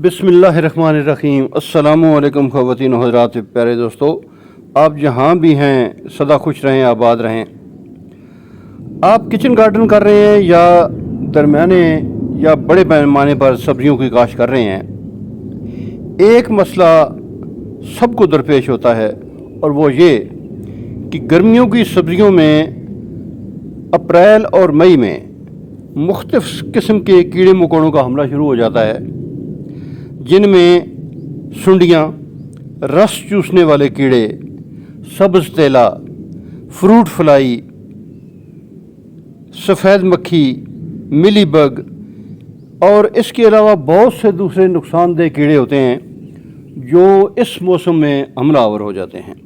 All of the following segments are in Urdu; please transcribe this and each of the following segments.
بسم اللہ الرحمن الرحیم۔ السلام علیکم خواتین و حضرات، پیارے دوستو، آپ جہاں بھی ہیں سدا خوش رہیں، آباد رہیں۔ آپ کچن گارڈن کر رہے ہیں یا درمیانے یا بڑے پیمانے پر سبزیوں کی کاشت کر رہے ہیں، ایک مسئلہ سب کو درپیش ہوتا ہے، اور وہ یہ کہ گرمیوں کی سبزیوں میں اپریل اور مئی میں مختلف قسم کے کیڑے مکوڑوں کا حملہ شروع ہو جاتا ہے، جن میں سنڈیاں، رس چوسنے والے کیڑے، سبز تیلا، فروٹ فلائی، سفید مکھی، ملی بگ اور اس کے علاوہ بہت سے دوسرے نقصان دہ کیڑے ہوتے ہیں جو اس موسم میں حملہ آور ہو جاتے ہیں،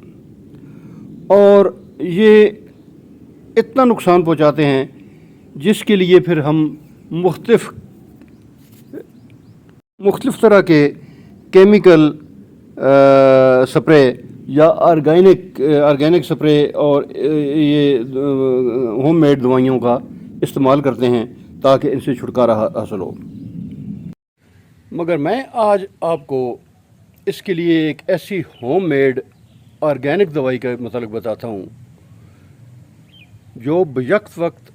اور یہ اتنا نقصان پہنچاتے ہیں جس کے لیے پھر ہم مختلف طرح کے کیمیکل سپرے یا آرگینک سپرے اور یہ ہوم میڈ دوائیوں کا استعمال کرتے ہیں تاکہ ان سے چھٹکارا حاصل ہو۔ مگر میں آج آپ کو اس کے لیے ایک ایسی ہوم میڈ آرگینک دوائی کا متعلق بتاتا ہوں جو بیک وقت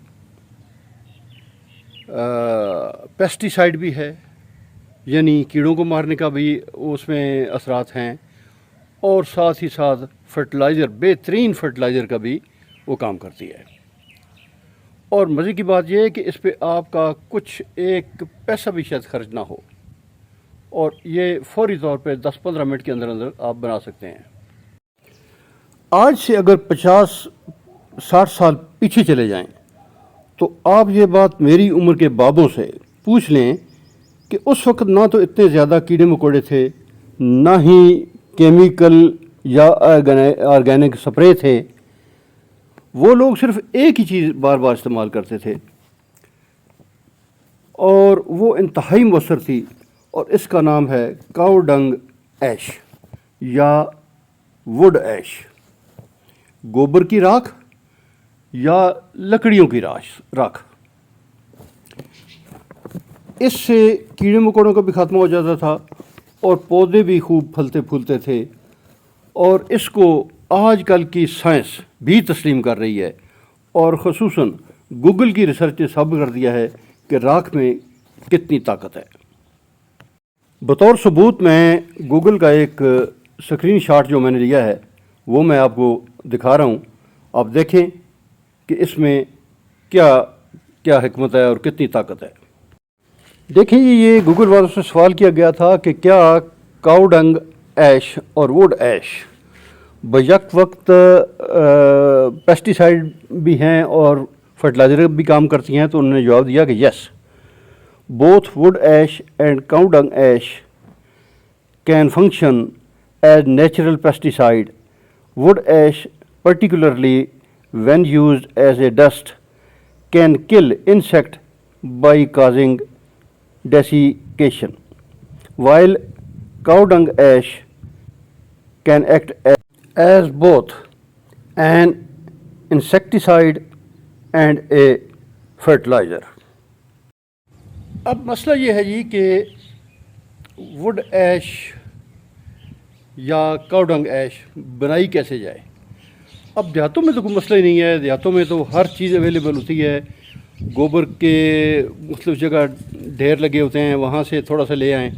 پیسٹی سائیڈ بھی ہے، یعنی کیڑوں کو مارنے کا بھی اس میں اثرات ہیں، اور ساتھ ہی ساتھ فرٹیلائزر، بہترین فرٹیلائزر کا بھی وہ کام کرتی ہے۔ اور مزے کی بات یہ ہے کہ اس پہ آپ کا کچھ ایک پیسہ بھی شاید خرچ نہ ہو، اور یہ فوری طور پہ 10-15 منٹ کے اندر آپ بنا سکتے ہیں۔ آج سے اگر 50-60 سال پیچھے چلے جائیں تو آپ یہ بات میری عمر کے بابوں سے پوچھ لیں کہ اس وقت نہ تو اتنے زیادہ کیڑے مکوڑے تھے، نہ ہی کیمیکل یا آرگینک سپرے تھے، وہ لوگ صرف ایک ہی چیز بار بار استعمال کرتے تھے، اور وہ انتہائی مؤثر تھی، اور اس کا نام ہے کاؤ ڈنگ ایش یا ووڈ ایش، گوبر کی راکھ یا لکڑیوں کی راکھ۔ اس سے کیڑے مکوڑوں کا بھی خاتمہ ہو جاتا تھا، اور پودے بھی خوب پھلتے پھولتے تھے، اور اس کو آج کل کی سائنس بھی تسلیم کر رہی ہے، اور خصوصاً گوگل کی ریسرچ نے ثابت کر دیا ہے کہ راکھ میں کتنی طاقت ہے۔ بطور ثبوت میں گوگل کا ایک اسکرین شاٹ جو میں نے لیا ہے وہ میں آپ کو دکھا رہا ہوں، آپ دیکھیں کہ اس میں کیا حکمت ہے اور کتنی طاقت ہے۔ دیکھیں یہ گوگل والوں سے سوال کیا گیا تھا کہ کیا کاؤ ڈنگ ایش اور ووڈ ایش بیک وقت پیسٹی سائیڈ بھی ہیں اور فرٹیلائزر بھی کام کرتی ہیں، تو انہوں نے جواب دیا کہ yes, both wood ash and cow dung ash can function as natural pesticide. Wood ash particularly when used as a dust can kill insect by causing desiccation, while cow dung ash can act as both an insecticide and a fertilizer۔ اب مسئلہ یہ ہے جی کہ ووڈ ایش یا کاؤ ڈنگ ایش بنائی کیسے جائے۔ اب دیہاتوں میں تو کوئی مسئلہ ہی نہیں ہے، دیہاتوں میں تو ہر چیز اویلیبل ہوتی ہے، گوبر کے مختلف جگہ ڈھیر لگے ہوتے ہیں، وہاں سے تھوڑا سا لے آئیں،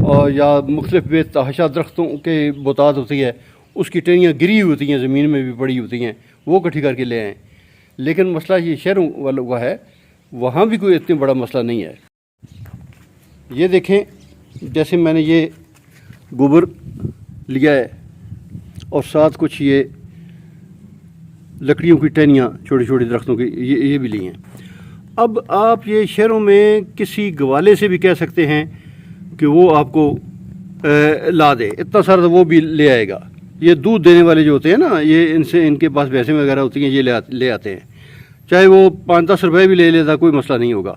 اور یا مختلف بے تحاشا درختوں کے بوتات ہوتی ہے، اس کی ٹہنیاں گری ہوئی ہوتی ہیں، زمین میں بھی پڑی ہوتی ہیں، وہ اکٹھی کر کے لے آئیں۔ لیکن مسئلہ یہ شہروں والوں کا ہے، وہاں بھی کوئی اتنا بڑا مسئلہ نہیں ہے۔ یہ دیکھیں، جیسے میں نے یہ گوبر لیا ہے اور ساتھ کچھ یہ لکڑیوں کی ٹہنیاں چھوٹی چھوٹی درختوں کی یہ بھی لی ہیں۔ اب آپ یہ شہروں میں کسی گوالے سے بھی کہہ سکتے ہیں کہ وہ آپ کو لا دے، اتنا سارا وہ بھی لے آئے گا۔ یہ دودھ دینے والے جو ہوتے ہیں نا، یہ ان کے پاس بھینسیں وغیرہ ہوتی ہیں، یہ لے آتے ہیں، چاہے وہ 5-10 روپے بھی لے لیتا، کوئی مسئلہ نہیں ہوگا۔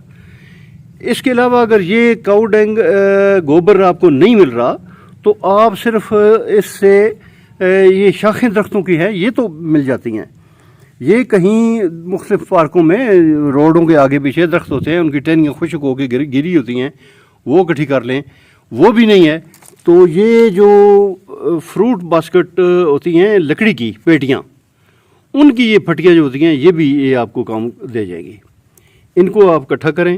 اس کے علاوہ اگر یہ کاؤ ڈنگ گوبر آپ کو نہیں مل رہا تو آپ صرف اس سے یہ شاخیں درختوں کی ہیں، یہ تو مل جاتی ہیں، یہ کہیں مختلف پارکوں میں روڈوں کے آگے پیچھے درخت ہوتے ہیں، ان کی ٹہنیاں خشک ہو کے گری ہوتی ہیں، وہ اکٹھی کر لیں، وہ بھی نہیں ہے تو یہ جو فروٹ باسکٹ ہوتی ہیں لکڑی کی پیٹیاں، ان کی یہ پھٹیاں جو ہوتی ہیں یہ بھی یہ آپ کو کام دے جائے گی. ان کو آپ اکٹھا کریں،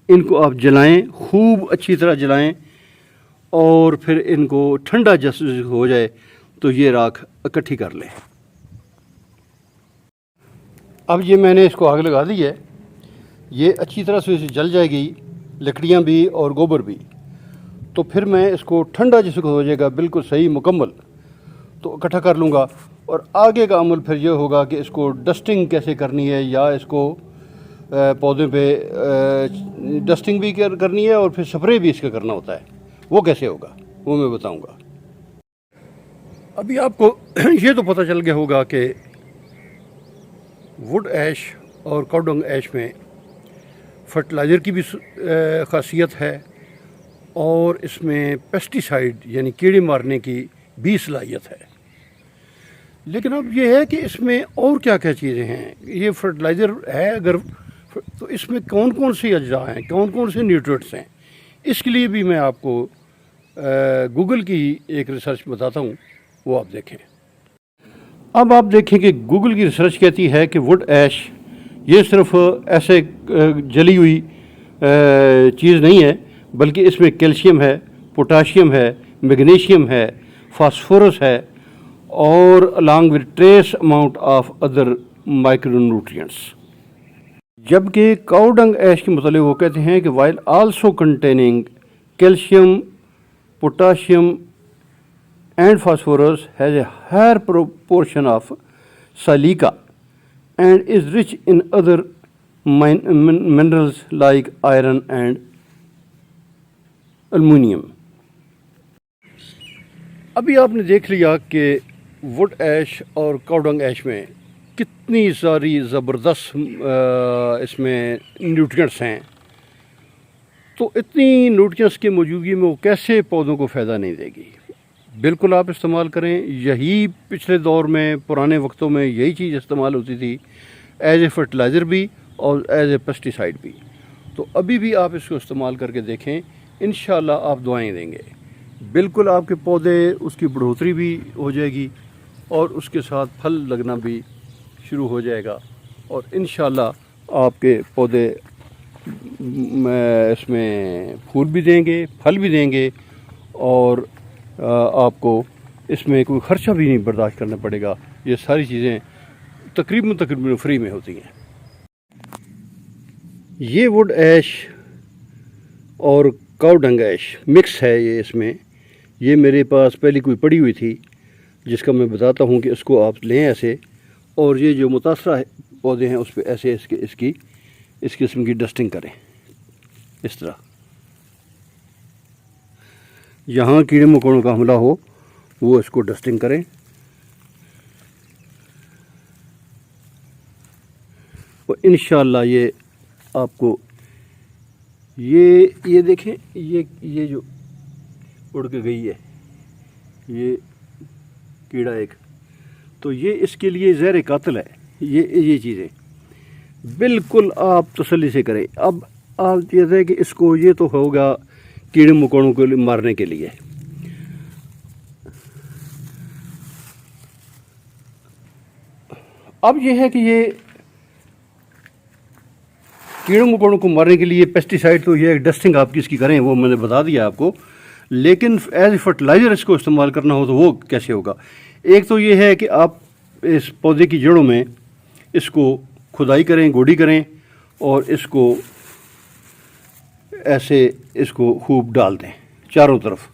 ان کو آپ جلائیں، خوب اچھی طرح جلائیں، اور پھر ان کو ٹھنڈا جیسے ہو جائے تو یہ راکھ اکٹھی کر لیں. اب یہ میں نے اس کو آگ لگا دی ہے، یہ اچھی طرح سے اسے جل جائے گی، لکڑیاں بھی اور گوبر بھی. تو پھر میں اس کو ٹھنڈا جیسے ہو جائے گا بالکل صحیح مکمل تو اکٹھا کر لوں گا. اور آگے کا عمل پھر یہ ہوگا کہ اس کو ڈسٹنگ کیسے کرنی ہے، یا اس کو پودے پہ ڈسٹنگ بھی کرنی ہے اور پھر سپرے بھی اس کا کرنا ہوتا ہے. وہ کیسے ہوگا وہ میں بتاؤں گا. ابھی آپ کو یہ تو پتہ چل گیا ہوگا کہ ووڈ ایش اور کاؤ ایش میں فرٹیلائزر کی بھی خاصیت ہے، اور اس میں پیسٹیسائڈ یعنی کیڑے مارنے کی بھی صلاحیت ہے. لیکن اب یہ ہے کہ اس میں اور کیا کیا چیزیں ہیں. یہ فرٹیلائزر ہے اگر تو اس میں کون کون سی اجزاء ہیں، کون کون سے نیوٹرینٹس ہیں، اس کے لیے بھی میں آپ کو گوگل کی ایک ریسرچ بتاتا ہوں، وہ آپ دیکھیں. اب آپ دیکھیں کہ گوگل کی ریسرچ کہتی ہے کہ ووڈ ایش یہ صرف ایسے جلی ہوئی چیز نہیں ہے، بلکہ اس میں کیلشیم ہے، پوٹاشیم ہے، میگنیشیم ہے، فاسفورس ہے، اور along with trace amount of other micronutrients. جبکہ کاؤ ڈنگ ایش کے متعلق وہ کہتے ہیں کہ while also containing calcium, potassium and phosphorus has a higher proportion of silica and is rich in other minerals like iron and aluminium. ابھی آپ نے دیکھ لیا کہ ووڈ ایش اور کاؤ ڈنگ ایش میں کتنی ساری زبردست اس میں نیوٹرینٹس ہیں. تو اتنی نیوٹرینٹس کی موجودگی میں وہ کیسے پودوں کو فائدہ نہیں دے گی. بالکل آپ استعمال کریں. یہی پچھلے دور میں پرانے وقتوں میں یہی چیز استعمال ہوتی تھی ایز اے فرٹیلائزر بھی اور ایز اے پیسٹیسائڈ بھی. تو ابھی بھی آپ اس کو استعمال کر کے دیکھیں، انشاءاللہ آپ دعائیں دیں گے. بالکل آپ کے پودے اس کی بڑھوتری بھی ہو جائے گی اور اس کے ساتھ پھل لگنا بھی شروع ہو جائے گا، اور انشاءاللہ آپ کے پودے اس میں پھول بھی دیں گے، پھل بھی دیں گے، اور آپ کو اس میں کوئی خرچہ بھی نہیں برداشت کرنا پڑے گا. یہ ساری چیزیں تقریباً فری میں ہوتی ہیں. یہ ووڈ ایش اور کاؤ ڈنگ ایش مکس ہے. اس میں یہ میرے پاس پہلے کوئی پڑی ہوئی تھی جس کا میں بتاتا ہوں کہ اس کو آپ لیں ایسے، اور یہ جو متاثرہ پودے ہیں اس پہ ایسے اس قسم کی ڈسٹنگ کریں. اس طرح یہاں کیڑے مکوڑوں کا حملہ ہو وہ اس کو ڈسٹنگ کریں. اور انشاءاللہ یہ آپ کو یہ دیکھیں، یہ جو اڑ کے گئی ہے یہ کیڑا ایک، تو یہ اس کے لیے زہر قاتل ہے. یہ چیزیں بالکل آپ تسلی سے کریں. اب آپ یہ ہے کہ اس کو یہ تو ہوگا کیڑے مکوڑوں کو مارنے کے لیے. اب یہ ہے کہ یہ کیڑوں مکوڑوں کو مارنے کے لیے پیسٹیسائڈ تو یہ ڈسٹنگ آپ کس کی کریں وہ میں نے بتا دیا آپ کو. لیکن ایز اے فرٹیلائزر اس کو استعمال کرنا ہو تو وہ کیسے ہوگا. ایک تو یہ ہے کہ آپ اس پودے کی جڑوں میں اس کو کھدائی کریں، گوڈی کریں، اور اس کو ایسے اس کو خوب ڈال دیں، چاروں طرف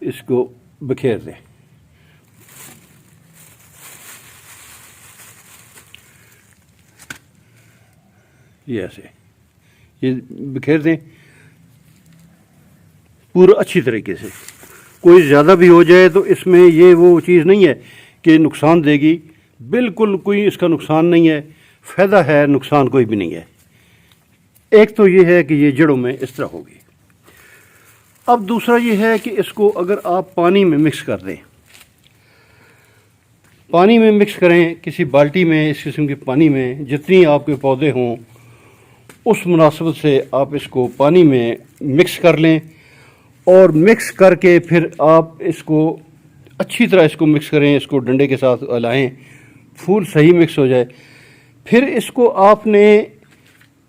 اس کو بکھیر دیں. یہ ایسے یہ بکھیر دیں پورا اچھی طریقے سے. کوئی زیادہ بھی ہو جائے تو اس میں یہ وہ چیز نہیں ہے کہ نقصان دے گی. بالکل کوئی اس کا نقصان نہیں ہے، فائدہ ہے، نقصان کوئی بھی نہیں ہے. ایک تو یہ ہے کہ یہ جڑوں میں اس طرح ہوگی. اب دوسرا یہ ہے کہ اس کو اگر آپ پانی میں مکس کر دیں، پانی میں مکس کریں کسی بالٹی میں، اس قسم کے پانی میں جتنی آپ کے پودے ہوں اس مناسبت سے آپ اس کو پانی میں مکس کر لیں، اور مکس کر کے پھر آپ اس کو اچھی طرح اس کو مکس کریں، اس کو ڈنڈے کے ساتھ ہلائیں، پھول صحیح مکس ہو جائے. پھر اس کو آپ نے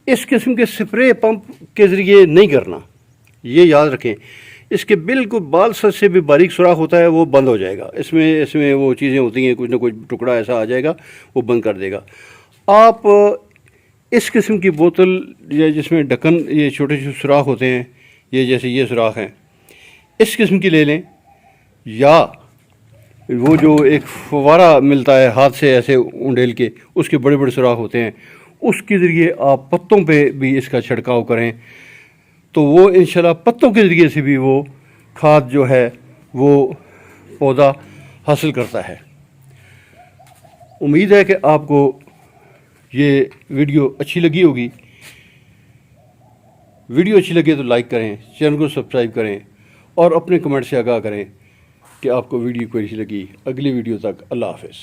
اس قسم کے سپرے پمپ کے ذریعے نہیں کرنا، یہ یاد رکھیں. اس کے بالکل بال سر سے بھی باریک سوراخ ہوتا ہے، وہ بند ہو جائے گا. اس میں وہ چیزیں ہوتی ہیں، کچھ نہ کچھ ٹکڑا ایسا آ جائے گا، وہ بند کر دے گا. آپ اس قسم کی بوتل یا جس میں ڈھکن یہ چھوٹے چھوٹے سوراخ ہوتے ہیں، یہ جیسے یہ سوراخ ہیں، اس قسم کی لے لیں. یا وہ جو ایک فوارہ ملتا ہے ہاتھ سے ایسے انڈیل کے، اس کے بڑے بڑے سوراخ ہوتے ہیں، اس کے ذریعے آپ پتوں پہ بھی اس کا چھڑکاؤ کریں، تو وہ انشاءاللہ پتوں کے ذریعے سے بھی وہ کھاد جو ہے وہ پودا حاصل کرتا ہے. امید ہے کہ آپ کو یہ ویڈیو اچھی لگی ہوگی. ویڈیو اچھی لگے تو لائک کریں، چینل کو سبسکرائب کریں اور اپنے کمنٹ سے آگاہ کریں کہ آپ کو ویڈیو کو اچھی لگی. اگلی ویڈیو تک اللہ حافظ.